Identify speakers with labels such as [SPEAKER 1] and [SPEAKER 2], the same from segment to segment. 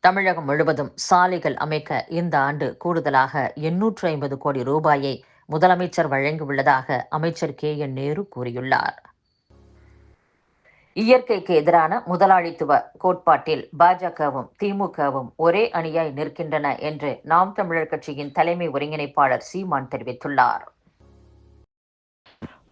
[SPEAKER 1] தமிழகம் முழுவதும் சாலைகள் அமைக்க இந்த ஆண்டு கூடுதலாக 850 கோடி ரூபாயை முதலமைச்சர் வழங்கியுள்ளதாக அமைச்சர் KN நேரு கூறியுள்ளார். இயற்கைக்கு எதிரான முதலாளித்துவ கோட்பாட்டில் பாஜகவும் திமுகவும் ஒரே அணியாய் நிற்கின்றன என்று நாம் தமிழர் கட்சியின் தலைமை ஒருங்கிணைப்பாளர் சீமான் தெரிவித்துள்ளார்.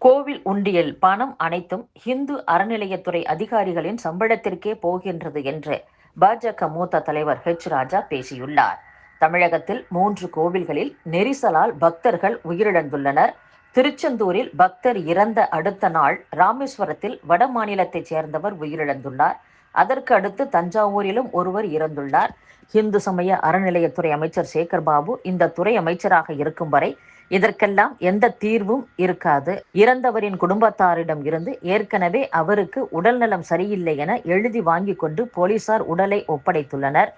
[SPEAKER 1] கோவில் உண்டியல் பணம் அனைத்தும் இந்து அறநிலையத்துறை அதிகாரிகளின் சம்பளத்திற்கே போகின்றது என்று பாஜக மூத்த தலைவர் ராஜா பேசியுள்ளார். தமிழகத்தில் 3 கோவில்களில் நெரிசலால் பக்தர்கள் உயிரிழந்துள்ளனர். திருச்செந்தூரில் பக்தர் இறந்த அடுத்த நாள் ராமேஸ்வரத்தில் வட மாநிலத்தைச் சேர்ந்தவர் உயிரிழந்துள்ளார். அதற்கு அடுத்து தஞ்சாவூரிலும் ஒருவர் இறந்துள்ளார். இந்து சமய அறநிலையத்துறை அமைச்சர் சேகர் பாபு இந்த துறை அமைச்சராக இருக்கும் வரை இதற்கெல்லாம் எந்த தீர்வும் இருக்காது. இறந்தவரின் குடும்பத்தாரிடம் இருந்து ஏற்கனவே அவருக்கு உடல்நலம் சரியில்லை என எழுதி வாங்கி கொண்டு போலீசார் உடலை ஒப்படைத்துள்ளனர்.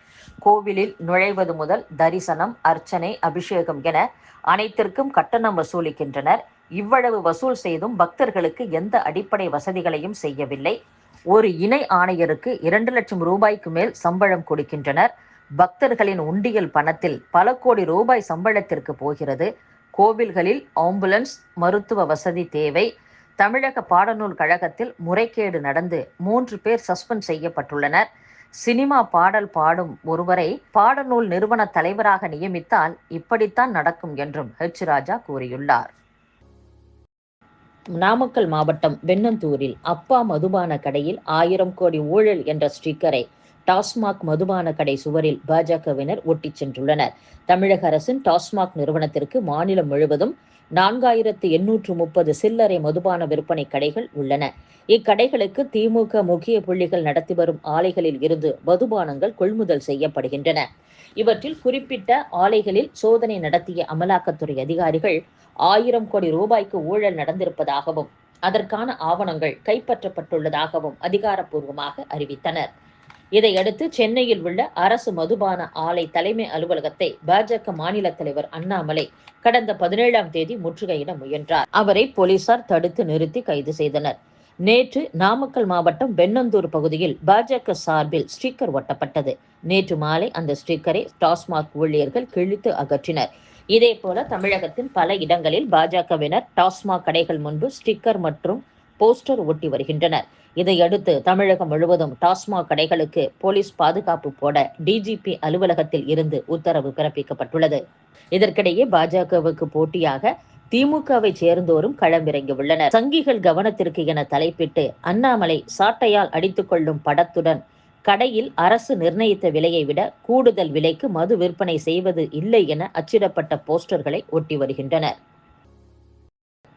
[SPEAKER 1] கோவிலில் நுழைவது முதல் தரிசனம், அர்ச்சனை, அபிஷேகம் என அனைத்திற்கும் கட்டணம் வசூலிக்கின்றனர். இவ்வளவு வசூல் செய்தும் பக்தர்களுக்கு எந்த அடிப்படை வசதிகளையும் செய்யவில்லை. ஒரு இணை ஆணையருக்கு 2 லட்சம் ரூபாய்க்கு மேல் சம்பளம் கொடுக்கின்றனர். பக்தர்களின் உண்டியல் பணத்தில் பல கோடி ரூபாய் சம்பளத்திற்கு போகிறது. கோவில்களில் ஆம்புலன்ஸ், மருத்துவ வசதி தேவை. தமிழக பாடநூல் கழகத்தில் முறைகேடு நடந்து 3 பேர் சஸ்பெண்ட் செய்யப்பட்டுள்ளனர். சினிமா பாடல் பாடும் ஒருவரை பாடநூல் நிறுவன தலைவராக நியமித்தால் இப்படித்தான் நடக்கும் என்றும் ராஜா கூறியுள்ளார். நாமக்கல் மாவட்டம் வெண்ணந்தூரில் அப்பா மதுபான கடையில் 1000 கோடி ஊழல் என்ற ஸ்டிக்கரை டாஸ்மாக் மதுபான கடை சுவரில் பாஜகவினர் ஒட்டிச் சென்றுள்ளனர். தமிழக அரசின் டாஸ்மாக் நிறுவனத்திற்கு மாநிலம் முழுவதும் 4830 சில்லறை மதுபான விற்பனை கடைகள் உள்ளன. இக்கடைகளுக்கு திமுக முக்கிய புள்ளிகள் நடத்தி வரும் ஆலைகளில் இருந்து மதுபானங்கள் கொள்முதல் செய்யப்படுகின்றன. இவற்றில் குறிப்பிட்ட ஆலைகளில் சோதனை நடத்திய அமலாக்கத்துறை அதிகாரிகள் 1000 கோடி ரூபாய்க்கு ஊழல் நடந்திருப்பதாகவும் அதற்கான ஆவணங்கள் கைப்பற்றப்பட்டுள்ளதாகவும் அதிகாரப்பூர்வமாக அறிவித்தனர். இதையடுத்து சென்னையில் உள்ள அரசு மதுபான ஆலை தலைமை அலுவலகத்தை பாஜக மாநில தலைவர் அண்ணாமலை கடந்த 17ஆம் தேதி முற்றுகையிட முயன்றார். அவரை போலீசார் தடுத்து நிறுத்தி கைது செய்தனர். நேற்று நாமக்கல் மாவட்டம் வெண்ணந்தூர் பகுதியில் பாஜக சார்பில் ஸ்டிக்கர் ஒட்டப்பட்டது. நேற்று மாலை அந்த ஸ்டிக்கரை டாஸ்மாக் ஊழியர்கள் கிழித்து அகற்றினர். இதேபோல தமிழகத்தின் பல இடங்களில் பாஜகவினர் டாஸ்மாக் கடைகள் முன்பு ஸ்டிக்கர் மற்றும் போஸ்டர் ஒட்டி வருகின்றனர். இதையடுத்து தமிழகம் முழுவதும் டாஸ்மாக் கடைகளுக்கு போலீஸ் பாதுகாப்பு போட டிஜிபி அலுவலகத்தில் இருந்து உத்தரவு பிறப்பிக்கப்பட்டுள்ளது. இதற்கிடையே பாஜகவுக்கு போட்டியாக திமுகவை சேர்ந்தோரும் களமிறங்கியுள்ளனர். சங்கிகள் கவனத்திற்கு என தலைப்பிட்டு அண்ணாமலை சாட்டையால் அடித்துக் கொள்ளும் படத்துடன் கடையில் அரசு நிர்ணயித்த விலையை விட கூடுதல் விலைக்கு மது விற்பனை செய்வது இல்லை என அச்சிடப்பட்ட போஸ்டர்களை ஒட்டி வருகின்றனர்.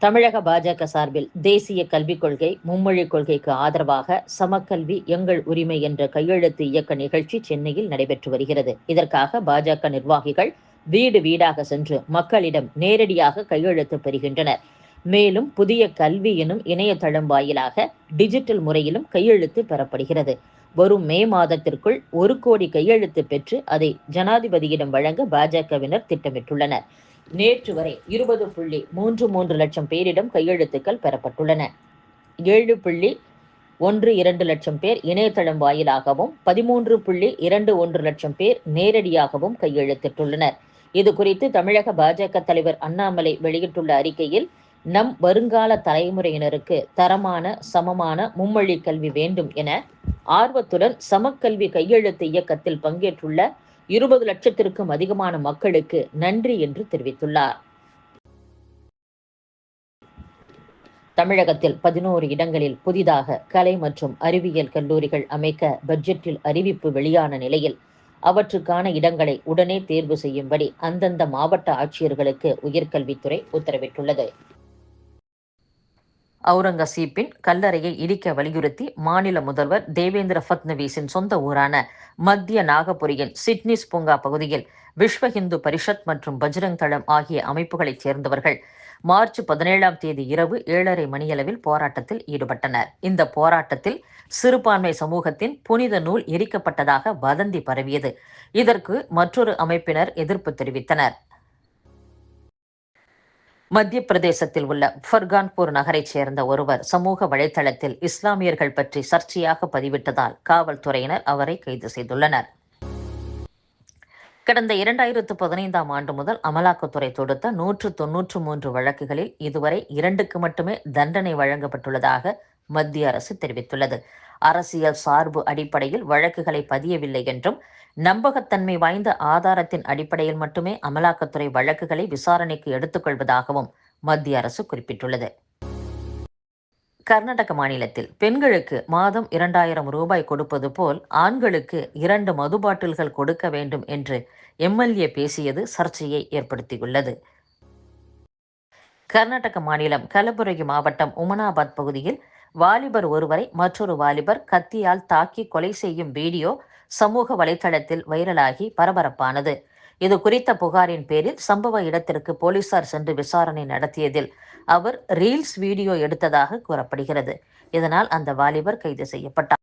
[SPEAKER 1] தமிழக பாஜக சார்பில் தேசிய கல்விக் கொள்கை, மும்மொழிக் கொள்கைக்கு ஆதரவாக சமக்கல்வி எங்கள் உரிமை என்ற கையெழுத்து இயக்க நிகழ்ச்சி சென்னையில் நடைபெற்று வருகிறது. இதற்காக பாஜக நிர்வாகிகள் வீடு வீடாக சென்று மக்களிடம் நேரடியாக கையெழுத்து பெறுகின்றனர். மேலும் புதிய கல்வி எனும் இணையதளம் வாயிலாக டிஜிட்டல் முறையிலும் கையெழுத்து பெறப்படுகிறது. வரும் மே மாதத்திற்குள் 1 கோடி கையெழுத்து பெற்று அதை ஜனாதிபதியிடம் வழங்க பாஜகவினர் திட்டமிட்டுள்ளனர். நேற்று வரை 20.33 லட்சம் பேரிடம் கையெழுத்துக்கள் பெறப்பட்டுள்ளன. 7.12 லட்சம் பேர் இணையதளம் வாயிலாகவும் 13.21 லட்சம் பேர் நேரடியாகவும் கையெழுத்திட்டுள்ளனர். இது குறித்து தமிழக பாஜக தலைவர் அண்ணாமலை வெளியிட்டுள்ள அறிக்கையில், நம் வருங்கால தலைமுறையினருக்கு தரமான, சமமான மும்மொழி கல்வி வேண்டும் என ஆர்வத்துடன் சமக்கல்வி கையெழுத்து இயக்கத்தில் பங்கேற்றுள்ள 20 லட்சத்திற்கும் அதிகமான மக்களுக்கு நன்றி என்று தெரிவித்துள்ளார். தமிழகத்தில் 11 இடங்களில் புதிதாக கலை மற்றும் அறிவியல் கல்லூரிகள் அமைக்க பட்ஜெட்டில் அறிவிப்பு வெளியான நிலையில் அவற்றுக்கான இடங்களை உடனே தேர்வு செய்யும்படி அந்தந்த மாவட்ட ஆட்சியர்களுக்கு உயர்கல்வித்துறை உத்தரவிட்டுள்ளது. அவுரங்கசீப்பின் கல்லறையை இடிக்க வலியுறுத்தி மாநில முதல்வர் தேவேந்திர ஃபட்னவிஸின் சொந்த ஊரான மத்திய நாகபுரியின் சிட்னிஸ் பூங்கா பகுதியில் விஸ்வ இந்து பரிஷத் மற்றும் பஜ்ரங் தளம் ஆகிய அமைப்புகளைச் சேர்ந்தவர்கள் மார்ச் 17ஆம் தேதி இரவு 7:30 மணியளவில் போராட்டத்தில் ஈடுபட்டனர். இந்த போராட்டத்தில் சிறுபான்மை சமூகத்தின் புனித நூல் எரிக்கப்பட்டதாக வதந்தி பரவியது. இதற்கு மற்றொரு அமைப்பினர் எதிர்ப்பு தெரிவித்தனர். மத்திய பிரதேசத்தில் உள்ள ஃபர்கான்பூர் நகரைச் சேர்ந்த ஒருவர் சமூக வலைதளத்தில் இஸ்லாமியர்கள் பற்றி சர்ச்சையாக பதிவிட்டதால் காவல்துறையினர் அவரை கைது செய்துள்ளனர். கடந்த 2015ஆம் ஆண்டு முதல் அமலாக்கத்துறை தொடுத்த 193 வழக்குகளில் இதுவரை 2க்கு மட்டுமே தண்டனை வழங்கப்பட்டுள்ளதாக மத்திய அரசு தெரிவித்துள்ளது. அரசியல் சார்பு அடிப்படையில் வழக்குகளை பதியவில்லை என்றும், நம்பகத்தன்மை வாய்ந்த ஆதாரத்தின் அடிப்படையில் மட்டுமே அமலாக்கத்துறை வழக்குகளை விசாரணைக்கு எடுத்துக்கொள்வதாகவும் மத்திய அரசு குறிப்பிட்டுள்ளது. கர்நாடக மாநிலத்தில் பெண்களுக்கு மாதம் 2000 ரூபாய் கொடுப்பது போல் ஆண்களுக்கு 2 மது பாட்டில்கள் கொடுக்க வேண்டும் என்று எம்எல்ஏ பேசியது சர்ச்சையை ஏற்படுத்தியுள்ளது. கர்நாடக மாநிலம் கலபுரகி மாவட்டம் உமனாபாத் பகுதியில் வாலிபர் ஒருவரை மற்றொரு வாலிபர் கத்தியால் தாக்கி கொலை செய்யும் வீடியோ சமூக வலைதளத்தில் வைரலாகி பரபரப்பானது. இது குறித்த புகாரின் பேரில் சம்பவ இடத்திற்கு போலீசார் சென்று விசாரணை நடத்தியதில் அவர் ரீல்ஸ் வீடியோ எடுத்ததாக கூறப்படுகிறது. இதனால் அந்த வாலிபர் கைது செய்யப்பட்டார்.